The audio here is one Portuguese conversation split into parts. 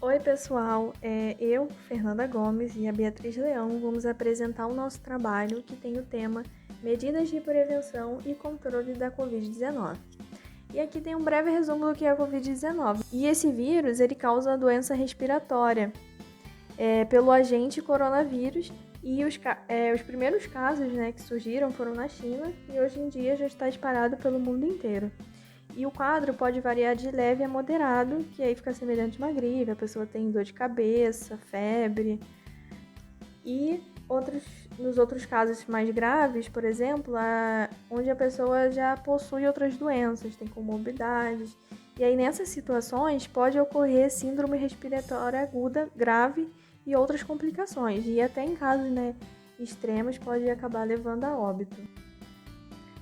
Oi, pessoal. Eu, Fernanda Gomes e a Beatriz Leão vamos apresentar o nosso trabalho que tem o tema Medidas de Prevenção e Controle da Covid-19. E aqui tem um breve resumo do que é a Covid-19. E esse vírus, ele causa a doença respiratória pelo agente coronavírus e os primeiros casos que surgiram foram na China e hoje em dia já está espalhado pelo mundo inteiro. E o quadro pode variar de leve a moderado, que aí fica semelhante a uma gripe, a pessoa tem dor de cabeça, febre. E nos outros casos mais graves, por exemplo, onde a pessoa já possui outras doenças, tem comorbidades. E aí nessas situações pode ocorrer síndrome respiratória aguda grave e outras complicações. E até em casos extremos pode acabar levando a óbito.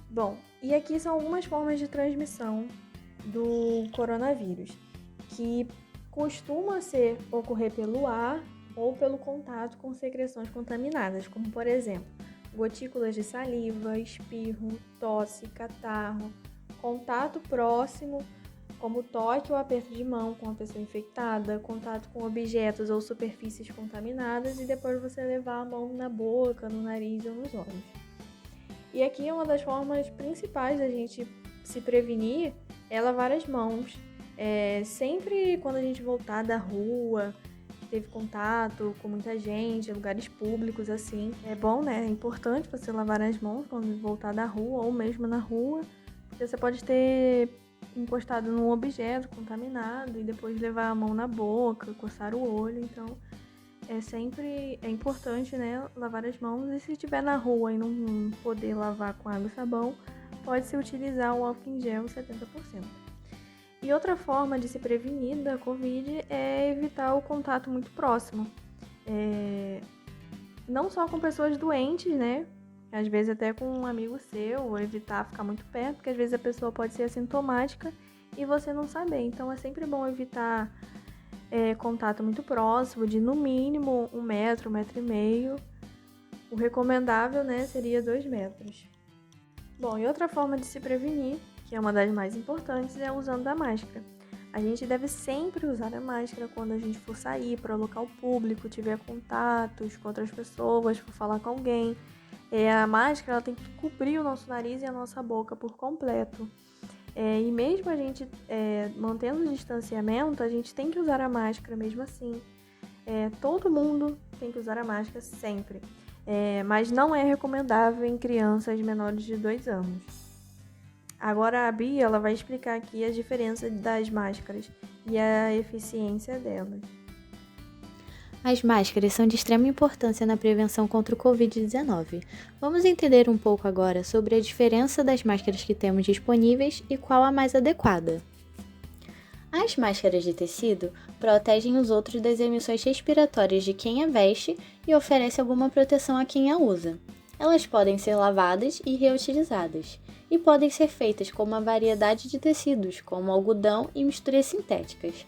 Bom, e aqui são algumas formas de transmissão do coronavírus, que costuma ocorrer pelo ar ou pelo contato com secreções contaminadas, como por exemplo, gotículas de saliva, espirro, tosse, catarro, contato próximo, como toque ou aperto de mão com a pessoa infectada, contato com objetos ou superfícies contaminadas e depois você levar a mão na boca, no nariz ou nos olhos. E aqui uma das formas principais da gente se prevenir é lavar as mãos. Sempre quando a gente voltar da rua, teve contato com muita gente, lugares públicos assim, é bom, É importante você lavar as mãos quando voltar da rua ou mesmo na rua, porque você pode ter encostado num objeto contaminado e depois levar a mão na boca, coçar o olho, então é importante, lavar as mãos. E se estiver na rua e não poder lavar com água e sabão, pode-se utilizar o álcool em gel 70%. E outra forma de se prevenir da Covid é evitar o contato muito próximo. Não só com pessoas doentes, Às vezes até com um amigo seu, evitar ficar muito perto, porque às vezes a pessoa pode ser assintomática e você não saber. Então é sempre bom evitar contato muito próximo, de no mínimo 1 metro, 1,5 metro. O recomendável, seria 2 metros. Bom, e outra forma de se prevenir, que é uma das mais importantes, é usando a máscara. A gente deve sempre usar a máscara quando a gente for sair para local público, tiver contatos com outras pessoas, for falar com alguém. A máscara ela tem que cobrir o nosso nariz e a nossa boca por completo. E mesmo a gente mantendo o distanciamento, a gente tem que usar a máscara mesmo assim. Todo mundo tem que usar a máscara sempre. Mas não é recomendável em crianças menores de 2 anos. Agora a Bia ela vai explicar aqui a diferença das máscaras e a eficiência delas. As máscaras são de extrema importância na prevenção contra o Covid-19. Vamos entender um pouco agora sobre a diferença das máscaras que temos disponíveis e qual a mais adequada. As máscaras de tecido protegem os outros das emissões respiratórias de quem a veste e oferecem alguma proteção a quem a usa. Elas podem ser lavadas e reutilizadas, e podem ser feitas com uma variedade de tecidos, como algodão e misturas sintéticas.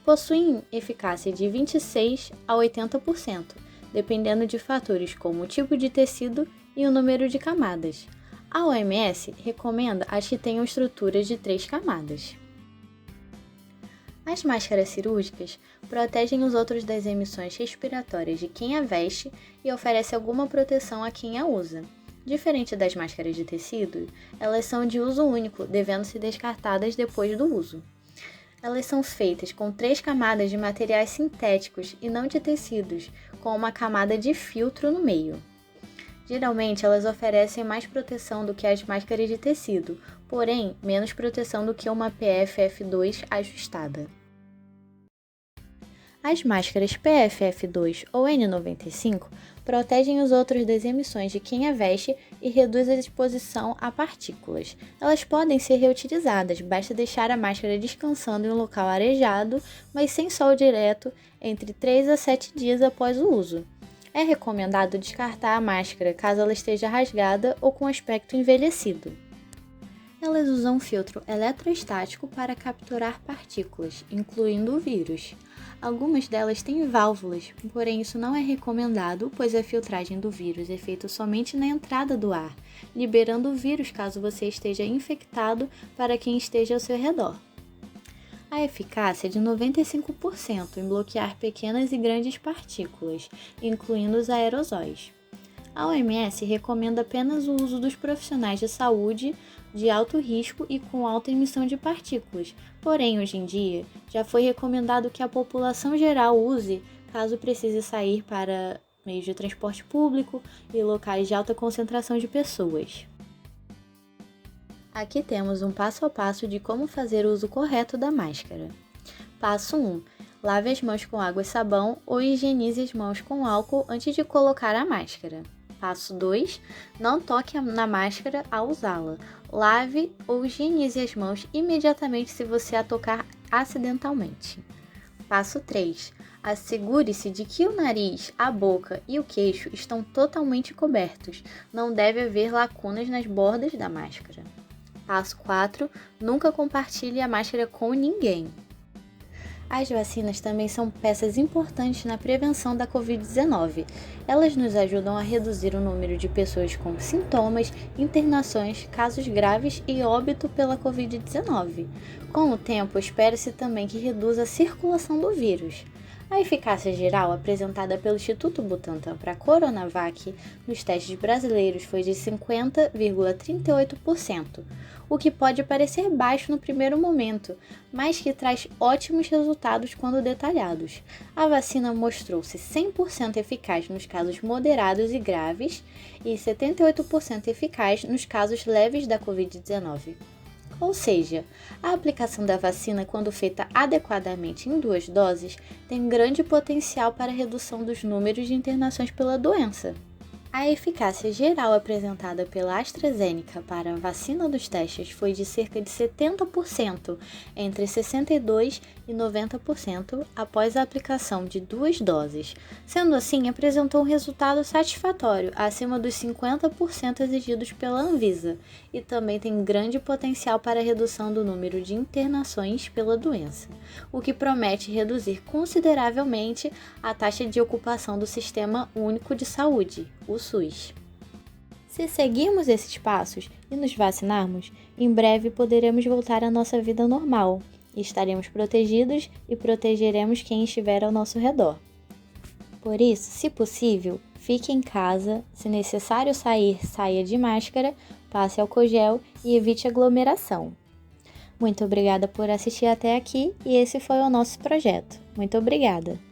Possuem eficácia de 26% a 80%, dependendo de fatores como o tipo de tecido e o número de camadas. A OMS recomenda as que tenham estruturas de 3 camadas. As máscaras cirúrgicas protegem os outros das emissões respiratórias de quem a veste e oferecem alguma proteção a quem a usa. Diferente das máscaras de tecido, elas são de uso único, devendo ser descartadas depois do uso. Elas são feitas com 3 camadas de materiais sintéticos e não de tecidos, com uma camada de filtro no meio. Geralmente, elas oferecem mais proteção do que as máscaras de tecido, porém, menos proteção do que uma PFF2 ajustada. As máscaras PFF2 ou N95 protegem os outros das emissões de quem a veste e reduz a exposição a partículas. Elas podem ser reutilizadas, basta deixar a máscara descansando em um local arejado, mas sem sol direto, entre 3 a 7 dias após o uso. É recomendado descartar a máscara caso ela esteja rasgada ou com aspecto envelhecido. Elas usam um filtro eletrostático para capturar partículas, incluindo o vírus. Algumas delas têm válvulas, porém isso não é recomendado, pois a filtragem do vírus é feita somente na entrada do ar, liberando o vírus caso você esteja infectado para quem esteja ao seu redor. A eficácia é de 95% em bloquear pequenas e grandes partículas, incluindo os aerosóis. A OMS recomenda apenas o uso dos profissionais de saúde de alto risco e com alta emissão de partículas, porém, hoje em dia, já foi recomendado que a população geral use caso precise sair para meios de transporte público e locais de alta concentração de pessoas. Aqui temos um passo a passo de como fazer o uso correto da máscara. Passo 1. Lave as mãos com água e sabão ou higienize as mãos com álcool antes de colocar a máscara. Passo 2. Não toque na máscara ao usá-la. Lave ou higienize as mãos imediatamente se você a tocar acidentalmente. Passo 3. Assegure-se de que o nariz, a boca e o queixo estão totalmente cobertos. Não deve haver lacunas nas bordas da máscara. Passo 4. Nunca compartilhe a máscara com ninguém. As vacinas também são peças importantes na prevenção da Covid-19. Elas nos ajudam a reduzir o número de pessoas com sintomas, internações, casos graves e óbito pela Covid-19. Com o tempo, espera-se também que reduza a circulação do vírus. A eficácia geral apresentada pelo Instituto Butantan para a Coronavac nos testes brasileiros foi de 50,38%, o que pode parecer baixo no primeiro momento, mas que traz ótimos resultados quando detalhados. A vacina mostrou-se 100% eficaz nos casos moderados e graves e 78% eficaz nos casos leves da Covid-19. Ou seja, a aplicação da vacina, quando feita adequadamente em 2 doses, tem grande potencial para a redução dos números de internações pela doença. A eficácia geral apresentada pela AstraZeneca para a vacina dos testes foi de cerca de 70%, entre 62% e 90% após a aplicação de 2 doses. Sendo assim, apresentou um resultado satisfatório, acima dos 50% exigidos pela Anvisa, e também tem grande potencial para a redução do número de internações pela doença, o que promete reduzir consideravelmente a taxa de ocupação do Sistema Único de Saúde, o SUS. Se seguirmos esses passos e nos vacinarmos, em breve poderemos voltar à nossa vida normal e estaremos protegidos e protegeremos quem estiver ao nosso redor. Por isso, se possível, fique em casa, se necessário sair, saia de máscara, passe álcool gel e evite aglomeração. Muito obrigada por assistir até aqui e esse foi o nosso projeto. Muito obrigada!